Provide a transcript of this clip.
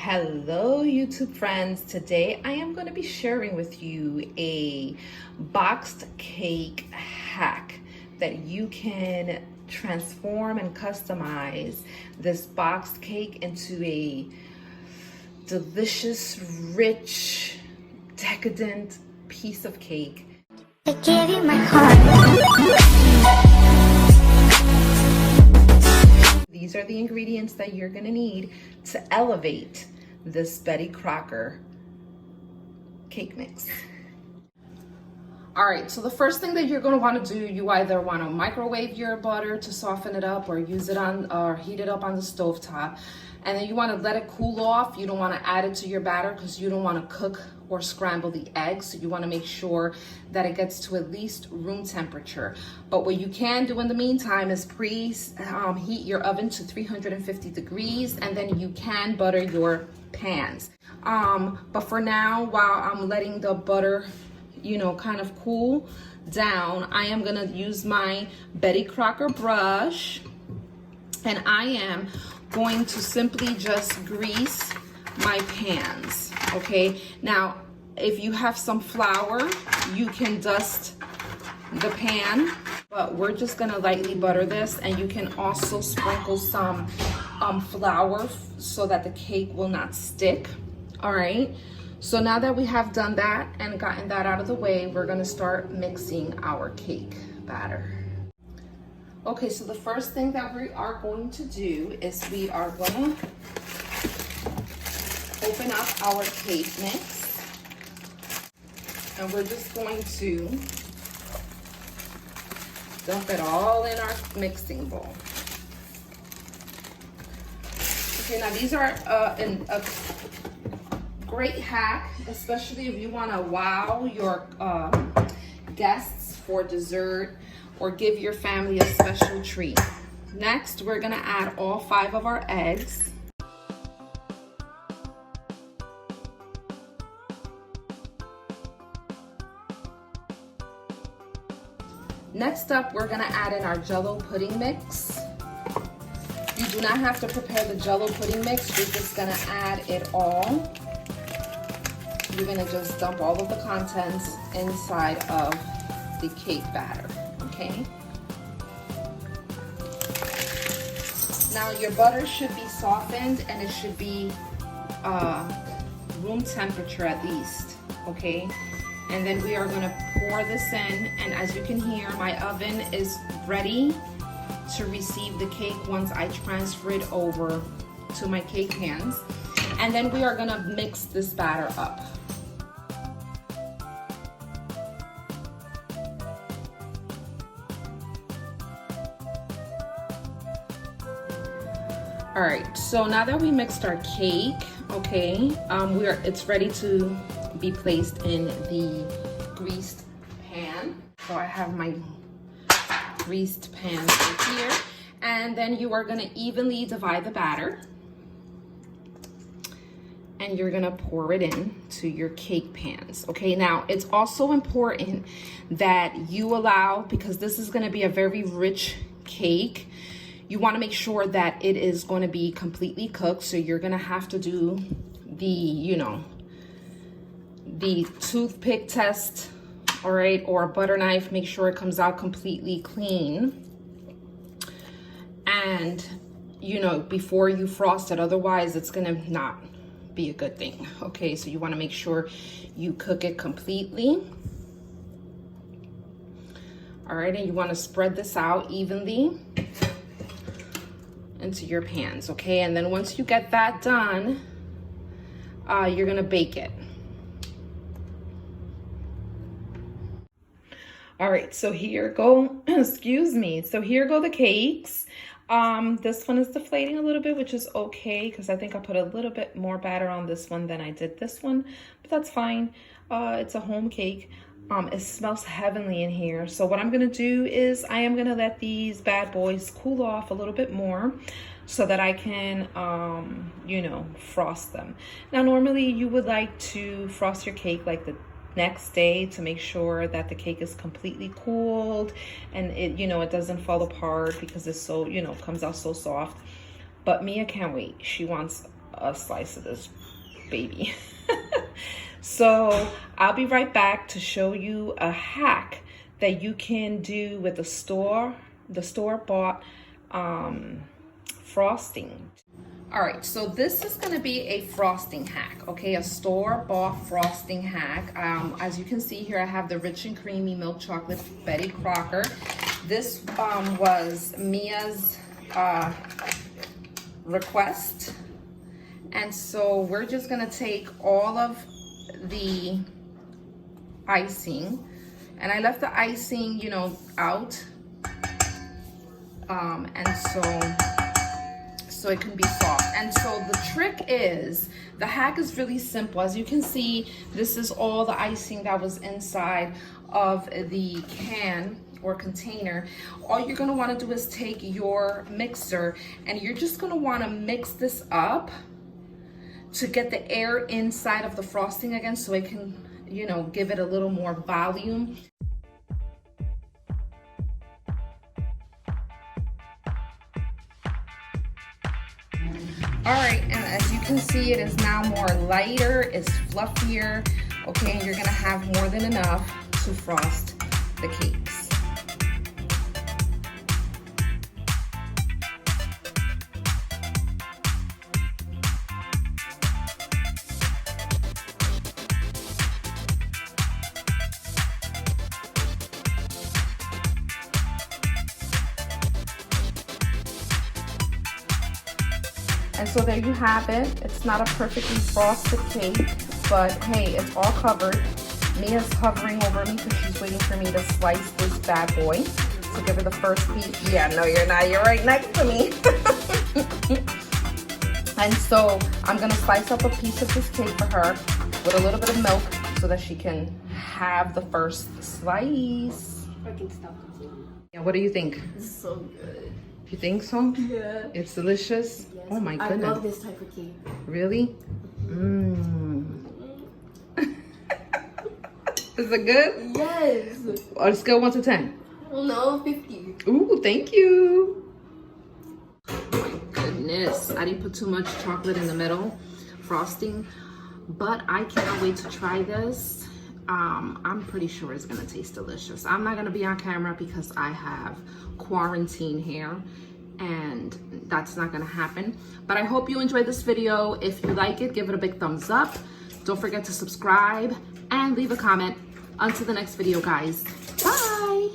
Hello YouTube friends. Today I am going to be sharing with you a boxed cake hack that you can transform and customize this boxed cake into a delicious, rich, decadent piece of cake. I gave you my heart. These are the ingredients that you're going to need to elevate this Betty Crocker cake mix. All right, so the first thing that you're going to want to do, you either want to microwave your butter to soften it up or use it on or heat it up on the stovetop. And then you want to let it cool off. You don't want to add it to your batter because you don't want to cook or scramble the eggs. So you want to make sure that it gets to at least room temperature. But what you can do in the meantime is heat your oven to 350 degrees, and then you can butter your pans. But for now, while I'm letting the butter, kind of cool down, I am gonna use my Betty Crocker brush, and I am going to simply just grease my pans. Okay, now if you have some flour, you can dust the pan, but we're just gonna lightly butter this, and you can also sprinkle some flour so that the cake will not stick. All right, so now that we have done that and gotten that out of the way, we're gonna start mixing our cake batter. Okay, so the first thing that we are going to do is we are gonna open up our cake mix, and we're just going to dump it all in our mixing bowl. Okay, now these are a great hack, especially if you want to wow your guests for dessert or give your family a special treat. Next, we're gonna add all 5 of our eggs. Next up, we're gonna add in our Jell-O pudding mix. You do not have to prepare the Jell-O pudding mix, you're just gonna add it all. You're gonna just dump all of the contents inside of the cake batter, okay? Now your butter should be softened, and it should be room temperature at least, okay? And then we are gonna pour this in, and as you can hear, my oven is ready to receive the cake once I transfer it over to my cake pans. And then we are gonna mix this batter up. All right, so now that we mixed our cake, okay, it's ready to be placed in the greased pan. So I have my greased pan right here, and then you are gonna evenly divide the batter, and you're gonna pour it in to your cake pans. Okay, now it's also important that you allow, because this is gonna be a very rich cake, you want to make sure that it is going to be completely cooked. So you're going to have to do the, the toothpick test, all right, or a butter knife. Make sure it comes out completely clean. And, before you frost it, otherwise it's going to not be a good thing. Okay, so you want to make sure you cook it completely. All right, and you want to spread this out evenly into your pans, okay? And then once you get that done, you're gonna bake it. All right, so here go, excuse me. So here go the cakes. This one is deflating a little bit, which is okay, because I think I put a little bit more batter on this one than I did this one, but that's fine. It's a home cake. It smells heavenly in here. So what I'm gonna do is I am gonna let these bad boys cool off a little bit more so that I can, frost them. Now, normally you would like to frost your cake like the next day to make sure that the cake is completely cooled and it, it doesn't fall apart because it's so, comes out so soft. But Mia can't wait. She wants a slice of this baby. So I'll be right back to show you a hack that you can do with the store-bought frosting. All right, so this is gonna be a frosting hack, okay? A store-bought frosting hack. As you can see here, I have the rich and creamy milk chocolate Betty Crocker. This was Mia's request. And so we're just gonna take all of the icing, and I left the icing, you know, out. And so it can be soft. And so the trick is, the hack is really simple. As you can see, this is all the icing that was inside of the can or container. All you're gonna wanna do is take your mixer and you're just gonna wanna mix this up to get the air inside of the frosting again, so it can, you know, give it a little more volume. All right, and as you can see, it is now more lighter, it's fluffier, okay, and you're gonna have more than enough to frost the cakes. And so there you have it. It's not a perfectly frosted cake, but hey, it's all covered. Mia's hovering over me because she's waiting for me to slice this bad boy. So give her the first piece. Yeah, no, you're not. You're right next to me. And so I'm gonna slice up a piece of this cake for her with a little bit of milk so that she can have the first slice. I can stop it. Yeah, what do you think? It's so good. You think so? Yeah. It's delicious? Yes. Oh my goodness. I love this type of cake. Really? Mmm. Is it good? Yes. On a scale of 1 to 10? No, 50. Ooh, thank you. Oh my goodness. I didn't put too much chocolate in the middle, frosting, but I cannot wait to try this. I'm pretty sure it's gonna taste delicious. I'm not gonna be on camera because I have quarantine hair and that's not gonna happen. But I hope you enjoyed this video. If you like it, give it a big thumbs up. Don't forget to subscribe and leave a comment. Until the next video, guys. Bye.